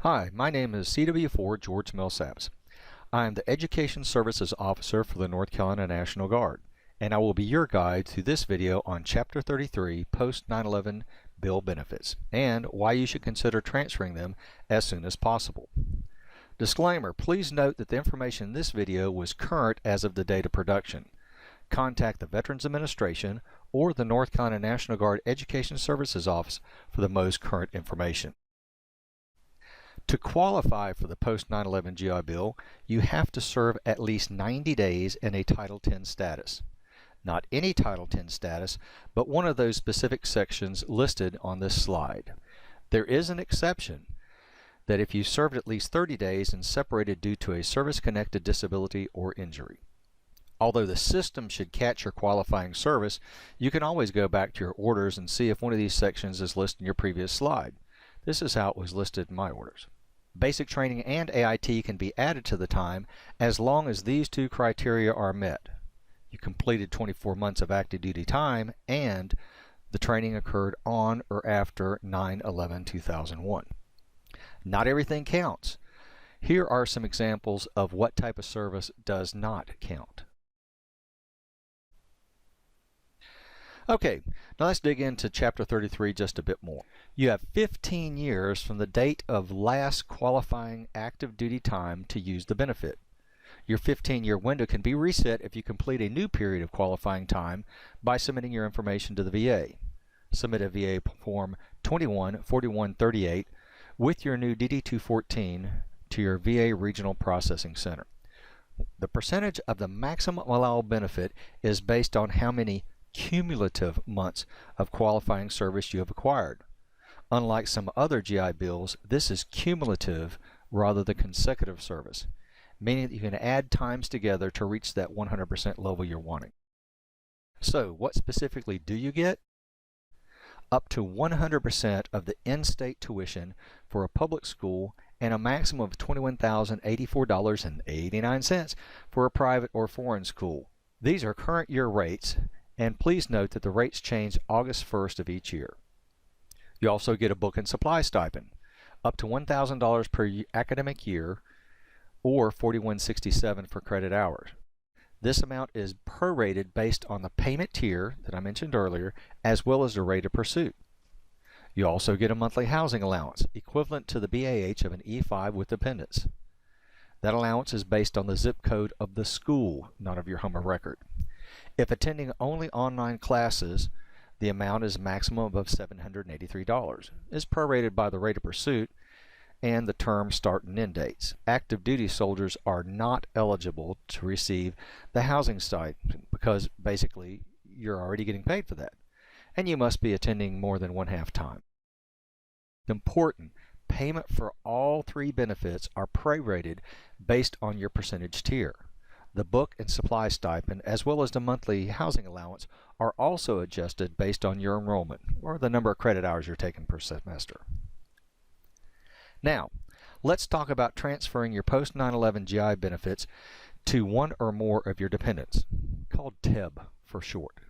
Hi, my name is CW4 George Millsaps. I am the Education Services Officer for the North Carolina National Guard, and I will be your guide through this video on Chapter 33 Post 9/11 Bill Benefits and why you should consider transferring them as soon as possible. Disclaimer, please note that the information in this video was current as of the date of production. Contact the Veterans Administration or the North Carolina National Guard Education Services Office for the most current information. To qualify for the post 9/11 GI Bill, you have to serve at least 90 days in a Title X status. Not any Title X status, but one of those specific sections listed on this slide. There is an exception that if you served at least 30 days and separated due to a service-connected disability or injury. Although the system should catch your qualifying service, you can always go back to your orders and see if one of these sections is listed in your previous slide. This is how it was listed in my orders. Basic training and AIT can be added to the time as long as these two criteria are met. You completed 24 months of active duty time and the training occurred on or after 9/11/2001. Not everything counts. Here are some examples of what type of service does not count. Okay, now let's dig into Chapter 33 just a bit more. You have 15 years from the date of last qualifying active duty time to use the benefit. Your 15-year window can be reset if you complete a new period of qualifying time by submitting your information to the VA. Submit a VA Form 21-4138 with your new DD-214 to your VA Regional Processing Center. The percentage of the maximum allowable benefit is based on how many cumulative months of qualifying service you have acquired. Unlike some other GI bills, this is cumulative rather than consecutive service, meaning that you can add times together to reach that 100% level you're wanting. So, what specifically do you get? Up to 100% of the in-state tuition for a public school and a maximum of $21,084.89 for a private or foreign school. These are current year rates, and please note that the rates change August 1st of each year. You also get a book and supply stipend, up to $1,000 per academic year or $41.67 for credit hours. This amount is prorated based on the payment tier that I mentioned earlier, as well as the rate of pursuit. You also get a monthly housing allowance, equivalent to the BAH of an E5 with dependents. That allowance is based on the zip code of the school, not of your home of record. If attending only online classes, the amount is maximum of $783. It's prorated by the rate of pursuit and the term start and end dates. Active duty soldiers are not eligible to receive the housing stipend because basically you're already getting paid for that. And you must be attending more than one-half time. Important, payment for all three benefits are prorated based on your percentage tier. The book and supply stipend, as well as the monthly housing allowance, are also adjusted based on your enrollment, or the number of credit hours you're taking per semester. Now, let's talk about transferring your post 9/11 GI benefits to one or more of your dependents, called TEB for short.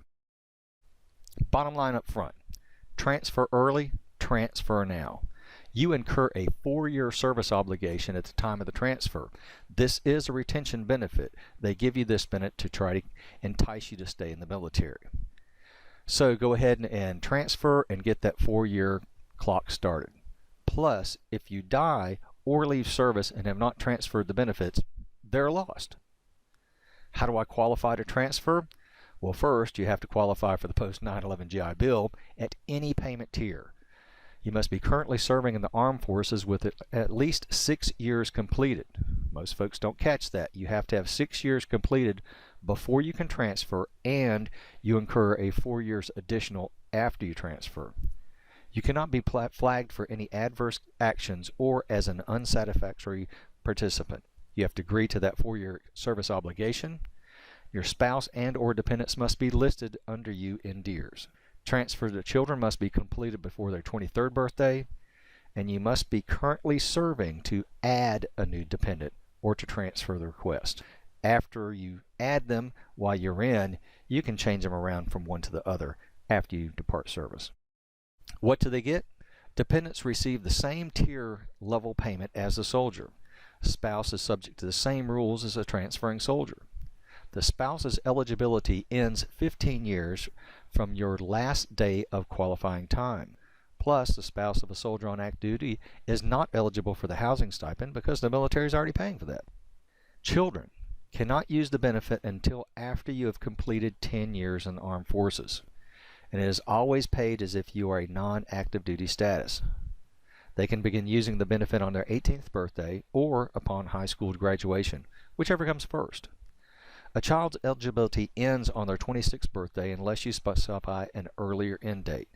Bottom line up front, transfer early, transfer now. You incur a 4-year service obligation at the time of the transfer. This is a retention benefit. They give you this benefit to try to entice you to stay in the military. So go ahead and transfer and get that 4-year clock started. Plus, if you die or leave service and have not transferred the benefits, they're lost. How do I qualify to transfer? Well, first, you have to qualify for the post 9/11 GI Bill at any payment tier. You must be currently serving in the armed forces with at least 6 years completed. Most folks don't catch that. You have to have 6 years completed before you can transfer, and you incur a 4 years additional after you transfer. You cannot be flagged for any adverse actions or as an unsatisfactory participant. You have to agree to that 4-year service obligation. Your spouse and or dependents must be listed under you in DEERS. Transfer to children must be completed before their 23rd birthday, and you must be currently serving to add a new dependent or to transfer the request. After you add them while you're in, you can change them around from one to the other after you depart service. What do they get? Dependents receive the same tier level payment as the soldier. Spouse is subject to the same rules as a transferring soldier. The spouse's eligibility ends 15 years from your last day of qualifying time. Plus, the spouse of a soldier on active duty is not eligible for the housing stipend because the military is already paying for that. Children cannot use the benefit until after you have completed 10 years in the armed forces, and it is always paid as if you are a non-active duty status. They can begin using the benefit on their 18th birthday or upon high school graduation, whichever comes first. A child's eligibility ends on their 26th birthday unless you specify an earlier end date.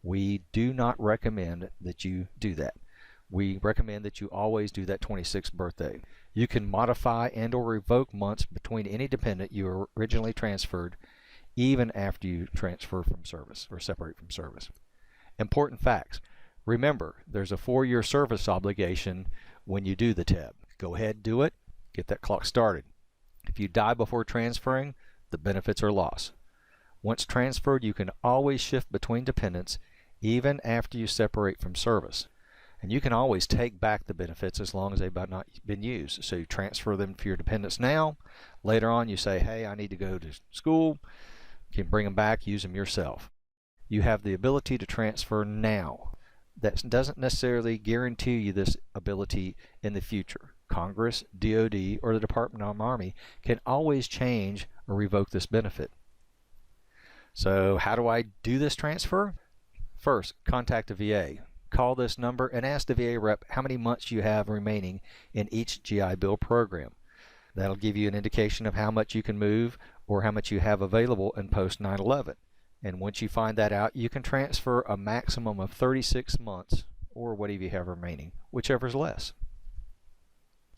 We do not recommend that you do that. We recommend that you always do that 26th birthday. You can modify and or revoke months between any dependent you originally transferred even after you transfer from service or separate from service. Important facts. Remember, there's a 4-year service obligation when you do the TEB. Go ahead and do it. Get that clock started. If you die before transferring, the benefits are lost. Once transferred, you can always shift between dependents even after you separate from service. And you can always take back the benefits as long as they've not been used. So you transfer them to your dependents now. Later on, you say, hey, I need to go to school. You can bring them back, use them yourself. You have the ability to transfer now. That doesn't necessarily guarantee you this ability in the future. Congress, DOD, or the Department of the Army can always change or revoke this benefit. So how do I do this transfer? First, contact the VA. Call this number and ask the VA rep how many months you have remaining in each GI Bill program. That'll give you an indication of how much you can move or how much you have available in post 9/11. And once you find that out, you can transfer a maximum of 36 months or whatever you have remaining, whichever is less.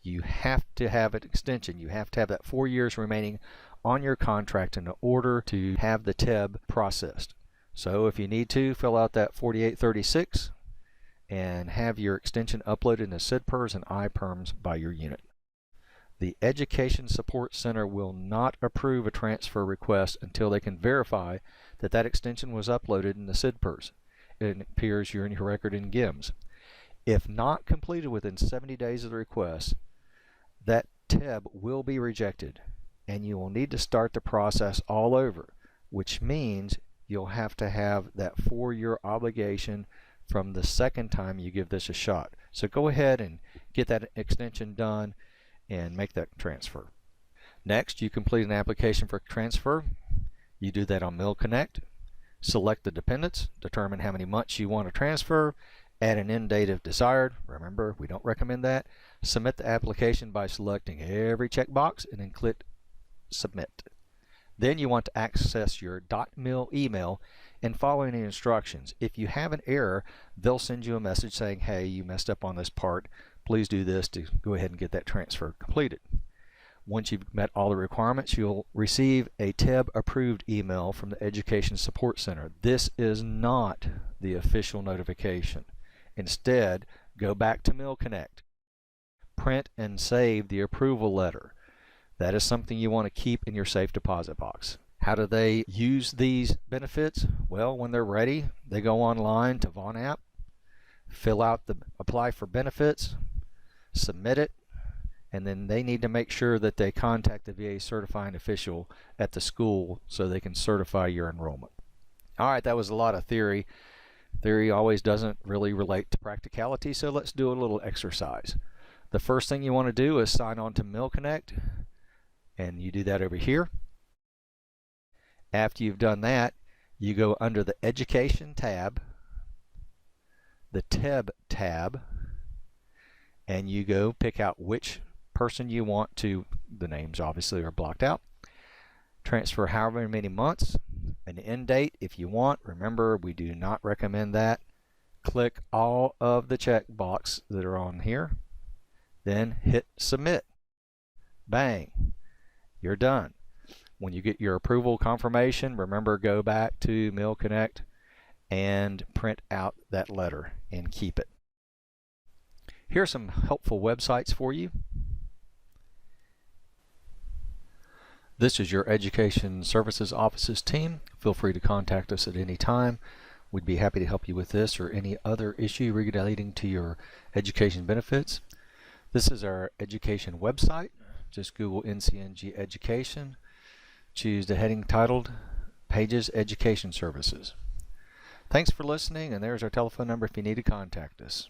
You have to have an extension. You have to have that 4 years remaining on your contract in order to have the TEB processed. So if you need to, fill out that 4836 and have your extension uploaded into SIDPERS and IPERMS by your unit. The Education Support Center will not approve a transfer request until they can verify that that extension was uploaded in the SIDPERS. It appears you're in your record in GIMS. If not completed within 70 days of the request, that TEB will be rejected and you will need to start the process all over, which means you'll have to have that 4-year obligation from the second time you give this a shot. So go ahead and get that extension done and make that transfer. Next, you complete an application for transfer. You do that on MilConnect. Select the dependents, determine how many months you want to transfer, add an end date if desired. Remember, we don't recommend that. Submit the application by selecting every checkbox and then click Submit. Then you want to access your .mil email and follow any instructions. If you have an error, they'll send you a message saying, hey, you messed up on this part. Please do this to go ahead and get that transfer completed. Once you've met all the requirements, you'll receive a TEB approved email from the Education Support Center. This is not the official notification. Instead, go back to MilConnect. Print and save the approval letter. That is something you want to keep in your safe deposit box. How do they use these benefits? Well, when they're ready, they go online to Vaughn app, fill out the apply for benefits, submit it, and then they need to make sure that they contact the VA certifying official at the school so they can certify your enrollment. All right, that was a lot of theory. Theory always doesn't really relate to practicality, so let's do a little exercise. The first thing you want to do is sign on to MilConnect, and you do that over here. After you've done that, you go under the Education tab, the TEB tab, and you go pick out which person you want to, the names obviously are blocked out, transfer however many months, an end date if you want. Remember, we do not recommend that. Click all of the check boxes that are on here, then hit submit. Bang, you're done. When you get your approval confirmation, remember, go back to MilConnect and print out that letter and keep it. Here are some helpful websites for you. This is your Education Services Offices team. Feel free to contact us at any time. We'd be happy to help you with this or any other issue relating to your education benefits. This is our education website. Just Google NCNG Education. Choose the heading titled Pages Education Services. Thanks for listening, and there's our telephone number if you need to contact us.